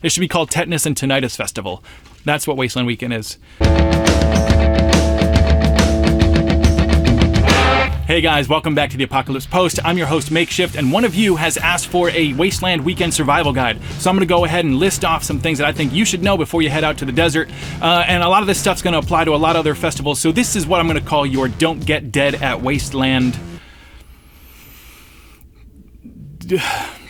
It should be called Tetanus and Tinnitus Festival. That's what Wasteland Weekend is. Hey guys, welcome back to the Apocalypse Post. I'm your host, Makeshift, and one of you has asked for a Wasteland Weekend survival guide. So I'm going to go ahead and list off some things that I think you should know before you head out to the desert. And a lot of this stuff's going to apply to a lot of other festivals. So this is what I'm going to call your Don't Get Dead at Wasteland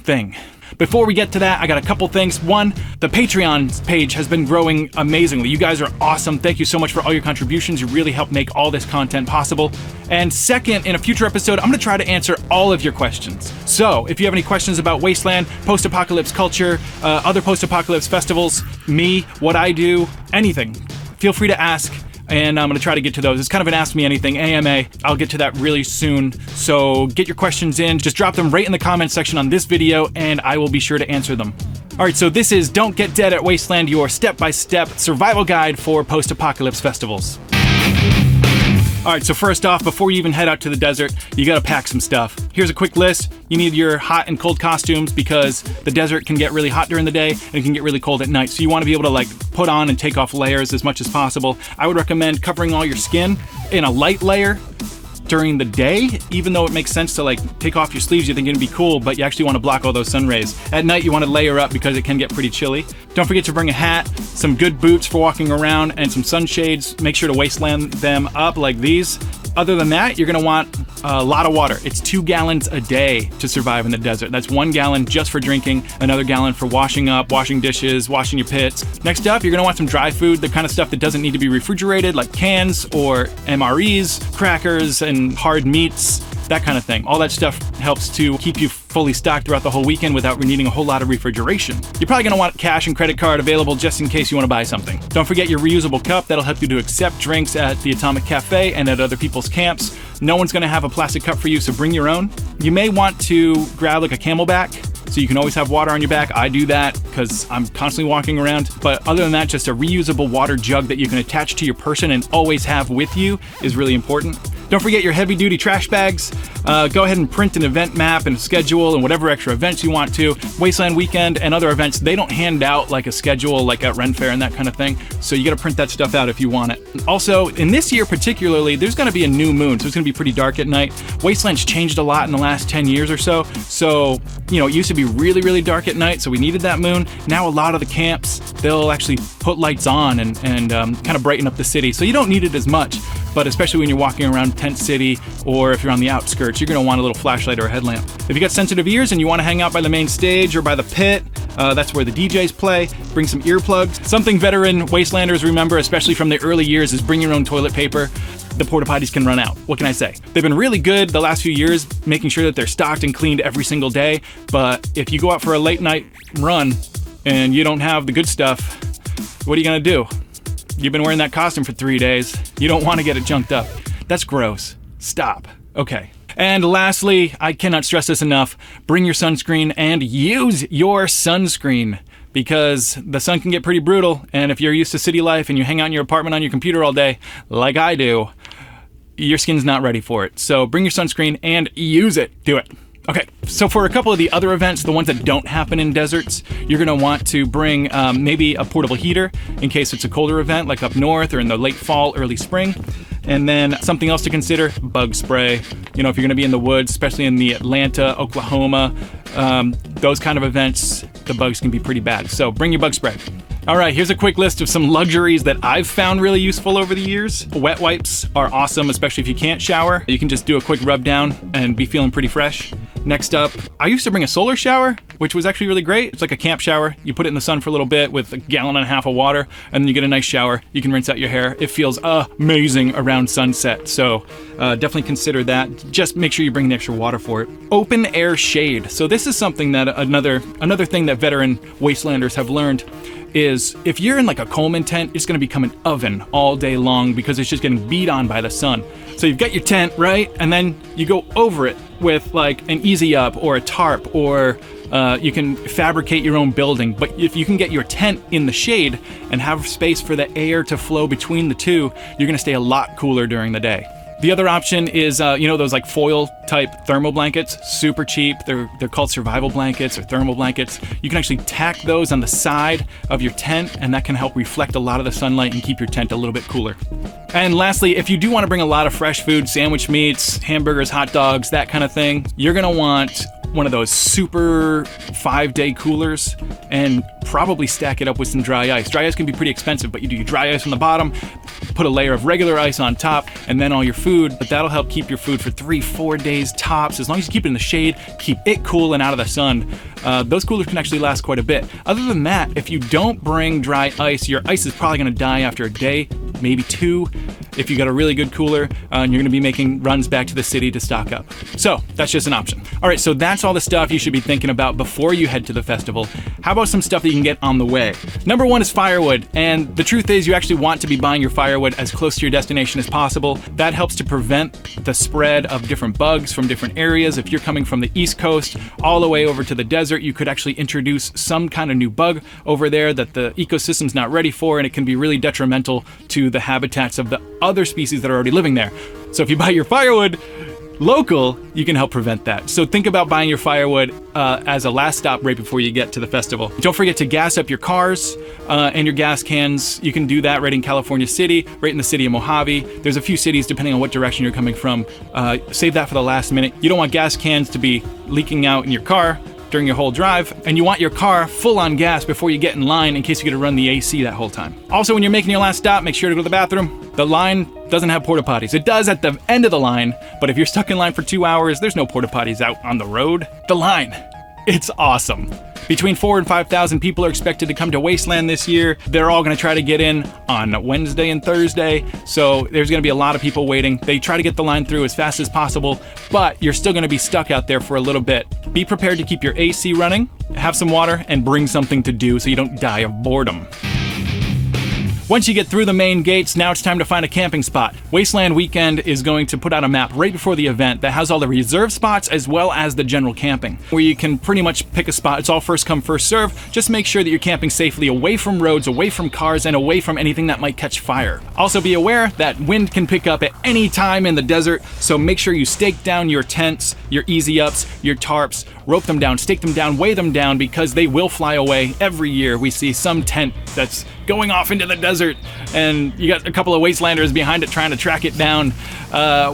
thing. Before we get to that, I got a couple things. One, the Patreon page has been growing amazingly. You guys are awesome. Thank you so much for all your contributions. You really help make all this content possible. And second, in a future episode, I'm going to try to answer all of your questions. So if you have any questions about Wasteland, post-apocalypse culture, other post-apocalypse festivals, me, what I do, anything, feel free to ask. And I'm going to try to get to those. It's kind of an Ask Me Anything, AMA. I'll get to that really soon. So get your questions in. Just drop them right in the comments section on this video, and I will be sure to answer them. All right, so this is Don't Get Dead at Wasteland, your step-by-step survival guide for post-apocalypse festivals. All right, so first off, before you even head out to the desert, you gotta pack some stuff. Here's a quick list. You need your hot and cold costumes because the desert can get really hot during the day and it can get really cold at night. So you wanna be able to put on and take off layers as much as possible. I would recommend covering all your skin in a light layer during the day, even though it makes sense to take off your sleeves. You think it'd be cool, but you actually want to block all those sun rays. At night, you want to layer up because it can get pretty chilly. Don't forget to bring a hat, some good boots for walking around, and some sunshades. Make sure to wasteland them up like these. Other than that, you're gonna want a lot of water. It's 2 gallons a day to survive in the desert. That's 1 gallon just for drinking, another gallon for washing up, washing dishes, washing your pits. Next up, you're gonna want some dry food, the kind of stuff that doesn't need to be refrigerated, like cans or MREs, crackers, and hard meats, that kind of thing. All that stuff helps to keep you fully stocked throughout the whole weekend without needing a whole lot of refrigeration. You're probably gonna want cash and credit card available just in case you wanna buy something. Don't forget your reusable cup. That'll help you to accept drinks at the Atomic Cafe and at other people's camps. No one's gonna have a plastic cup for you, so bring your own. You may want to grab a camelback, so you can always have water on your back. I do that because I'm constantly walking around. But other than that, just a reusable water jug that you can attach to your person and always have with you is really important. Don't forget your heavy-duty trash bags. Go ahead and print an event map and a schedule and whatever extra events you want to. Wasteland Weekend and other events, they don't hand out a schedule like at Ren Fair and that kind of thing. So you gotta print that stuff out if you want it. Also, in this year particularly, there's gonna be a new moon, so it's gonna be pretty dark at night. Wasteland's changed a lot in the last 10 years or so. So, it used to be really, really dark at night, so we needed that moon. Now a lot of the camps, they'll actually put lights on and kind of brighten up the city. So you don't need it as much, but especially when you're walking around Tent City or if you're on the outskirts, you're gonna want a little flashlight or a headlamp. If you got sensitive ears and you wanna hang out by the main stage or by the pit, that's where the DJs play, bring some earplugs. Something veteran Wastelanders remember, especially from the early years, is bring your own toilet paper. The porta potties can run out. What can I say? They've been really good the last few years, making sure that they're stocked and cleaned every single day. But if you go out for a late night run and you don't have the good stuff, what are you gonna do? You've been wearing that costume for 3 days. You don't want to get it junked up. That's gross. Stop. Okay. And lastly, I cannot stress this enough, bring your sunscreen and use your sunscreen, because the sun can get pretty brutal, and if you're used to city life and you hang out in your apartment on your computer all day, like I do, your skin's not ready for it. So bring your sunscreen and use it. Do it. Okay, so for a couple of the other events, the ones that don't happen in deserts, you're gonna want to bring maybe a portable heater in case it's a colder event, like up north or in the late fall, early spring. And then something else to consider, bug spray. If you're gonna be in the woods, especially in the Atlanta, Oklahoma, those kind of events, the bugs can be pretty bad. So bring your bug spray. All right, here's a quick list of some luxuries that I've found really useful over the years. Wet wipes are awesome, especially if you can't shower. You can just do a quick rub down and be feeling pretty fresh. Next up, I used to bring a solar shower, which was actually really great. It's like a camp shower. You put it in the sun for a little bit with 1.5 gallons of water, and then you get a nice shower. You can rinse out your hair. It feels amazing around sunset. So definitely consider that. Just make sure you bring the extra water for it. Open air shade. So this is something that another thing that veteran Wastelanders have learned is if you're in a Coleman tent, it's gonna become an oven all day long because it's just getting beat on by the sun. So you've got your tent, right? And then you go over it with an easy up or a tarp, or you can fabricate your own building. But if you can get your tent in the shade and have space for the air to flow between the two, you're gonna stay a lot cooler during the day. The other option is, those like foil type thermal blankets, super cheap. They're called survival blankets or thermal blankets. You can actually tack those on the side of your tent, and that can help reflect a lot of the sunlight and keep your tent a little bit cooler. And lastly, if you do want to bring a lot of fresh food, sandwich meats, hamburgers, hot dogs, that kind of thing, you're gonna want one of those super 5-day coolers and probably stack it up with some dry ice. Dry ice can be pretty expensive, but you do your dry ice on the bottom, put a layer of regular ice on top, and then all your food. But that'll help keep your food for 3-4 days tops. As long as you keep it in the shade, keep it cool and out of the sun. Those coolers can actually last quite a bit. Other than that, if you don't bring dry ice, your ice is probably gonna die after a day, maybe 2. If you got a really good cooler, and you're gonna be making runs back to the city to stock up. So that's just an option. All right, so that's all the stuff you should be thinking about before you head to the festival. How about some stuff that you can get on the way? Number 1 is firewood, and the truth is you actually want to be buying your firewood as close to your destination as possible. That helps to prevent the spread of different bugs from different areas. If you're coming from the East Coast all the way over to the desert, you could actually introduce some kind of new bug over there that the ecosystem's not ready for, and it can be really detrimental to the habitats of the other species that are already living there. So if you buy your firewood local, you can help prevent that. So think about buying your firewood as a last stop right before you get to the festival. Don't forget to gas up your cars and your gas cans. You can do that right in California City, right in the city of Mojave. There's a few cities depending on what direction you're coming from. Save that for the last minute. You don't want gas cans to be leaking out in your car during your whole drive, and you want your car full on gas before you get in line in case you get to run the AC that whole time. Also, when you're making your last stop, make sure to go to the bathroom. The line doesn't have porta potties. It does at the end of the line, but if you're stuck in line for 2 hours, there's no porta potties out on the road. The line, it's awesome. Between 4,000 and 5,000 people are expected to come to Wasteland this year. They're all gonna try to get in on Wednesday and Thursday, so there's gonna be a lot of people waiting. They try to get the line through as fast as possible, but you're still gonna be stuck out there for a little bit. Be prepared to keep your AC running, have some water, and bring something to do so you don't die of boredom. Once you get through the main gates, now it's time to find a camping spot. Wasteland Weekend is going to put out a map right before the event that has all the reserved spots as well as the general camping, where you can pretty much pick a spot. It's all first come, first serve. Just make sure that you're camping safely away from roads, away from cars, and away from anything that might catch fire. Also be aware that wind can pick up at any time in the desert, so make sure you stake down your tents, your easy ups, your tarps, rope them down, stake them down, weigh them down, because they will fly away. Every year we see some tent that's going off into the desert and you got a couple of wastelanders behind it trying to track it down.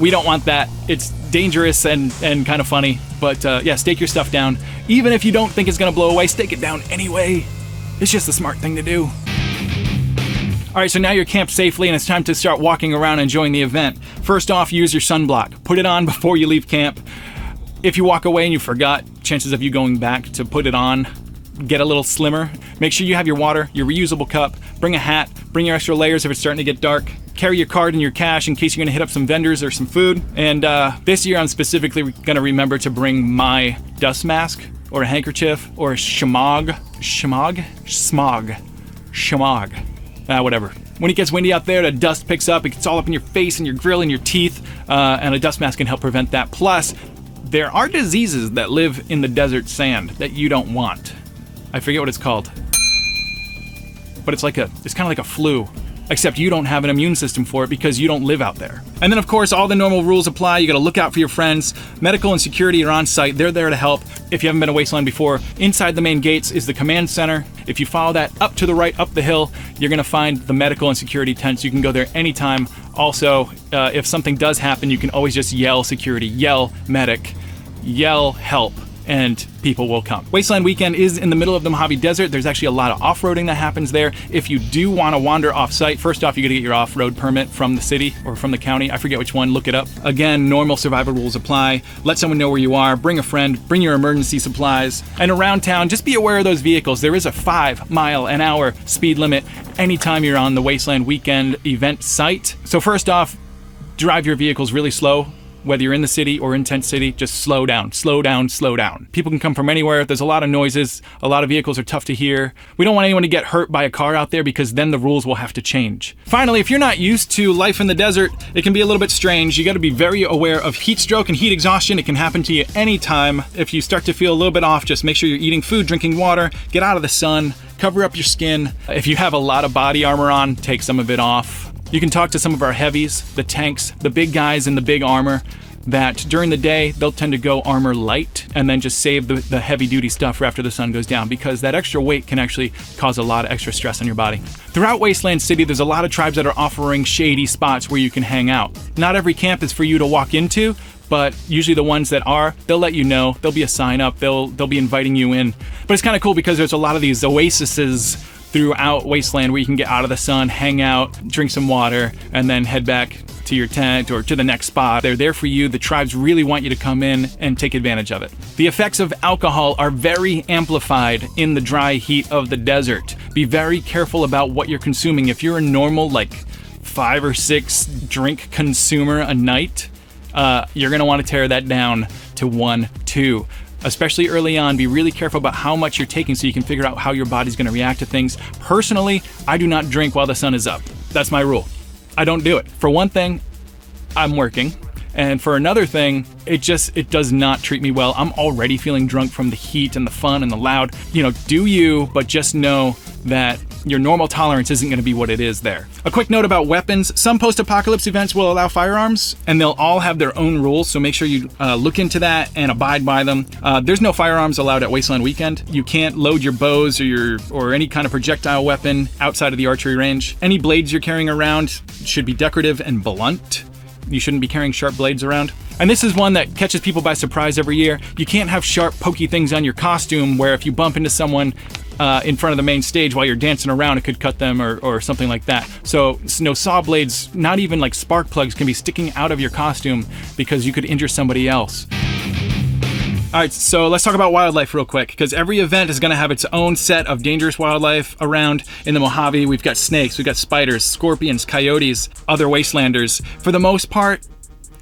We don't want that. It's dangerous and kind of funny, but yeah, stake your stuff down. Even if you don't think it's gonna blow away, stake it down anyway. It's just the smart thing to do. All right, so now you're camped safely and it's time to start walking around enjoying the event. First off, use your sunblock. Put it on before you leave camp. If you walk away and you forgot, chances of you going back to put it on get a little slimmer. Make sure you have your water, your reusable cup, bring a hat, bring your extra layers if it's starting to get dark. Carry your card and your cash in case you're gonna hit up some vendors or some food. And this year I'm specifically gonna remember to bring my dust mask or a handkerchief or a smog, whatever. When it gets windy out there, the dust picks up, it gets all up in your face and your grill and your teeth, and a dust mask can help prevent that. Plus, there are diseases that live in the desert sand that you don't want. I forget what it's called, but it's kind of like a flu, except you don't have an immune system for it because you don't live out there. And then of course, all the normal rules apply. You gotta look out for your friends. Medical and security are on site. They're there to help. If you haven't been to Wasteland before, inside the main gates is the command center. If you follow that up to the right, up the hill, you're gonna find the medical and security tents. You can go there anytime. Also, if something does happen, you can always just yell security, yell medic, yell help, and people will come. Wasteland Weekend is in the middle of the Mojave Desert. There's actually a lot of off-roading that happens there. If you do want to wander off-site, first off, you gotta get your off-road permit from the city or from the county. I forget which one, look it up. Again, normal survival rules apply. Let someone know where you are, bring a friend, bring your emergency supplies. And around town, just be aware of those vehicles. There is a 5-mile-an-hour speed limit anytime you're on the Wasteland Weekend event site. So first off, drive your vehicles really slow. Whether you're in the city or in tent city, just slow down, slow down, slow down. People can come from anywhere. There's a lot of noises. A lot of vehicles are tough to hear. We don't want anyone to get hurt by a car out there because then the rules will have to change. Finally, if you're not used to life in the desert, it can be a little bit strange. You gotta be very aware of heat stroke and heat exhaustion. It can happen to you anytime. If you start to feel a little bit off, just make sure you're eating food, drinking water, get out of the sun, cover up your skin. If you have a lot of body armor on, take some of it off. You can talk to some of our heavies, the tanks, the big guys in the big armor, that during the day, they'll tend to go armor light and then just save the heavy duty stuff for after the sun goes down, because that extra weight can actually cause a lot of extra stress on your body. Throughout Wasteland City, there's a lot of tribes that are offering shady spots where you can hang out. Not every camp is for you to walk into, but usually the ones that are, they'll let you know. There'll be a sign up, they'll be inviting you in. But it's kind of cool because there's a lot of these oases throughout Wasteland where you can get out of the sun, hang out, drink some water, and then head back to your tent or to the next spot. They're there for you. The tribes really want you to come in and take advantage of it. The effects of alcohol are very amplified in the dry heat of the desert. Be very careful about what you're consuming. If you're a normal, like 5 or 6 drink consumer a night, you're gonna wanna tear that down to 1, 2. Especially early on, be really careful about how much you're taking so you can figure out how your body's gonna react to things. Personally, I do not drink while the sun is up. That's my rule. I don't do it. For one thing, I'm working. And for another thing, it does not treat me well. I'm already feeling drunk from the heat and the fun and the loud. You know, do you, but just know that your normal tolerance isn't gonna be what it is there. A quick note about weapons. Some post-apocalypse events will allow firearms, and they'll all have their own rules, so make sure you look into that and abide by them. There's no firearms allowed at Wasteland Weekend. You can't load your bows or any kind of projectile weapon outside of the archery range. Any blades you're carrying around should be decorative and blunt. You shouldn't be carrying sharp blades around. And this is one that catches people by surprise every year. You can't have sharp, pokey things on your costume where if you bump into someone in front of the main stage while you're dancing around, it could cut them or something like that. So no saw blades, not even like spark plugs, can be sticking out of your costume because you could injure somebody else. All right, so let's talk about wildlife real quick, because every event is gonna have its own set of dangerous wildlife around. In the Mojave, we've got snakes, we've got spiders, scorpions, coyotes, other wastelanders. For the most part,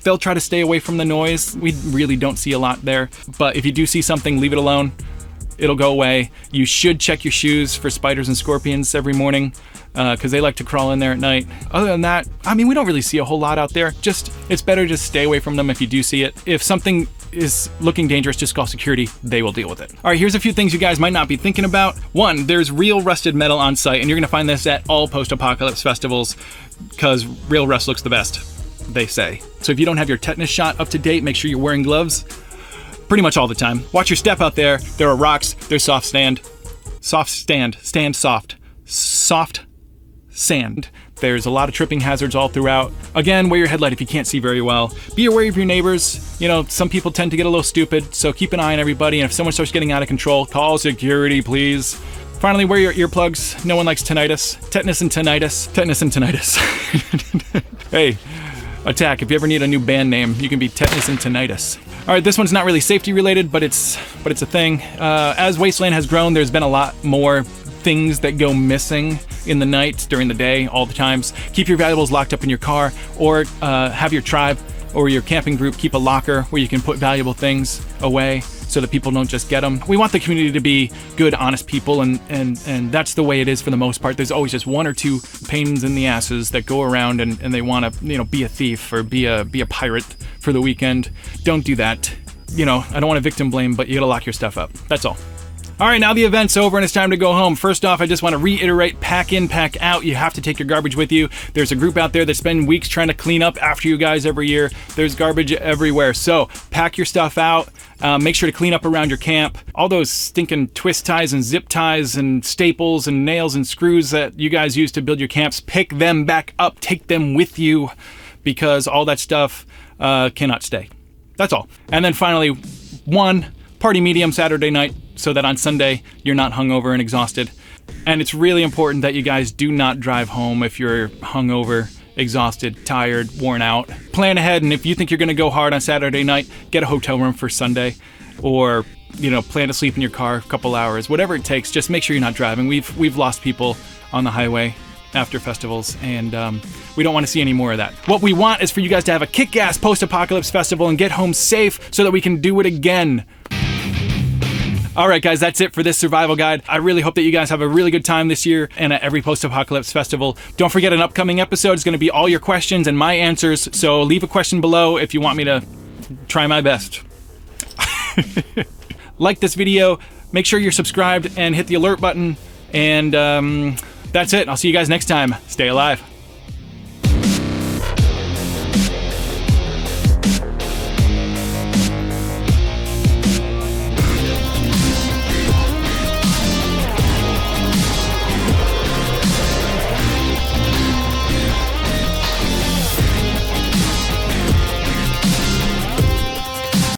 they'll try to stay away from the noise. We really don't see a lot there, but if you do see something, leave it alone. It'll go away. You should check your shoes for spiders and scorpions every morning, because they like to crawl in there at night. Other than that, I mean, we don't really see a whole lot out there. It's better to stay away from them if you do see it. If something is looking dangerous, just call security. They will deal with it. All right, here's a few things you guys might not be thinking about. One, there's real rusted metal on site, and you're gonna find this at all post-apocalypse festivals, because real rust looks the best, they say. So if you don't have your tetanus shot up to date, make sure you're wearing gloves pretty much all the time. Watch your step out there. There are rocks, there's soft sand, soft sand. There's a lot of tripping hazards all throughout. Again, wear your headlight if you can't see very well. Be aware of your neighbors. You know, some people tend to get a little stupid, so keep an eye on everybody, and if someone starts getting out of control, call security, please. Finally, wear your earplugs. No one likes tinnitus. Tetanus and tinnitus. Hey, attack. If you ever need a new band name, you can be Tetanus and Tinnitus. All right, this one's not really safety related, but it's a thing. As Wasteland has grown, there's been a lot more things that go missing in the night, during the day, all the times. Keep your valuables locked up in your car, or have your tribe or your camping group keep a locker where you can put valuable things away so that people don't just get them. We want the community to be good, honest people, and that's the way it is for the most part. There's always just 1 or 2 pains in the asses that go around and they want to, you know, be a thief or be a pirate for the weekend. Don't do that. You know, I don't want to victim blame, but you gotta lock your stuff up. That's all. All right, now the event's over and it's time to go home. First off, I just want to reiterate, pack in, pack out. You have to take your garbage with you. There's a group out there that spend weeks trying to clean up after you guys every year. There's garbage everywhere. So pack your stuff out. Make sure to clean up around your camp. All those stinking twist ties and zip ties and staples and nails and screws that you guys use to build your camps, pick them back up. Take them with you, because all that stuff cannot stay. That's all. And then finally, 1, party medium Saturday night, so that on Sunday you're not hungover and exhausted. And it's really important that you guys do not drive home if you're hungover, exhausted, tired, worn out. Plan ahead, and if you think you're gonna go hard on Saturday night, get a hotel room for Sunday, or plan to sleep in your car a couple hours, whatever it takes. Just make sure you're not driving. We've lost people on the highway after festivals, and we don't want to see any more of that. What we want is for you guys to have a kick-ass post-apocalypse festival and get home safe so that we can do it again. All right, guys, that's it for this survival guide. I really hope that you guys have a really good time this year and at every post-apocalypse festival. Don't forget, an upcoming episode is going to be all your questions and my answers, so leave a question below if you want me to try my best. Like this video, make sure you're subscribed and hit the alert button, and that's it. I'll see you guys next time. Stay alive.